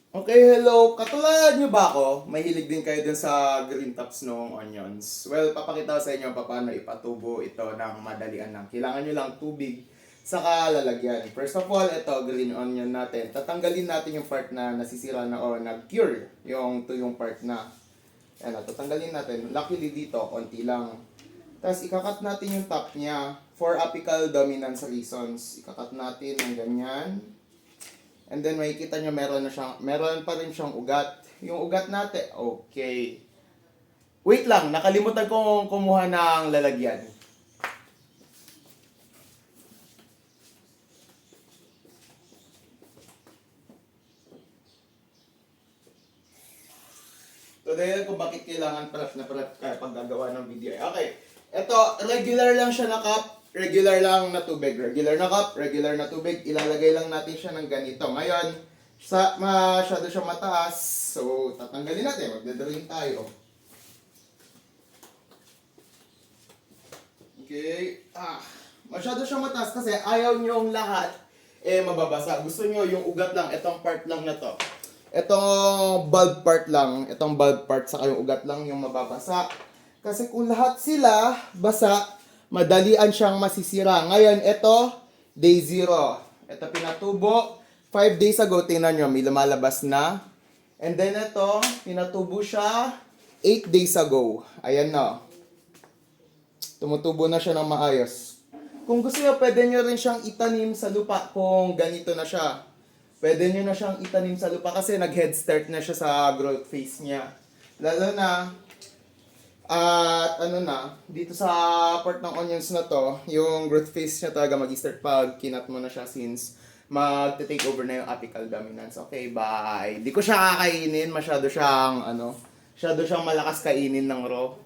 Okay, hello. Katulad nyo ba ako? Mahilig din kayo dun sa green tops ng onions. Well, papakita ko sa inyo paano ipatubo ito ng madalian lang. Kailangan nyo lang tubig saka lalagyan. First of all, ito, green onion natin. Tatanggalin natin yung part na nasisira na o nag-cure. Yung part na. Yan, tatanggalin natin. Luckily dito, konti lang. Tapos ikakat natin yung top niya for apical dominance reasons. Ikakat natin ng ganyan. And then makikita nyo meron pa rin siyang ugat. Yung ugat natin, okay. Wait lang, nakalimutan kong kumuha ng lalagyan. So dahil kung bakit kailangan prep na prep pag gagawa ng video. Okay, ito, regular lang siya na cup. Regular lang na tubig. Regular na cup, regular na tubig. Ilalagay lang natin siya ng ganito. Ngayon, masyado siya mataas. So, tatanggalin natin. Magdadrawing tayo. Okay. Masyado siya mataas kasi ayaw nyo yung lahat mababasa. Gusto nyo yung ugat lang. Itong part lang na to. Itong bulb part lang. Itong bulb part saka yung ugat lang yung mababasa. Kasi kung lahat sila basa, madalian siyang masisira. Ngayon, ito, day 0. Ito pinatubo. 5 days ago, tingnan nyo, may lumalabas na. And then ito, pinatubo siya 8 days ago. Ayan na. Tumutubo na siya ng maayos. Kung gusto nyo, pwede nyo rin siyang itanim sa lupa kung ganito na siya. Pwede nyo na siyang itanim sa lupa kasi nag-head start na siya sa growth phase niya. Lalo na, at dito sa part ng onions na to, yung growth phase niya talaga mag-start pag kinat mo na siya since mag-take over na yung apical dominance. Okay, bye. Di ko siya kakainin, masyado siyang malakas kainin ng raw.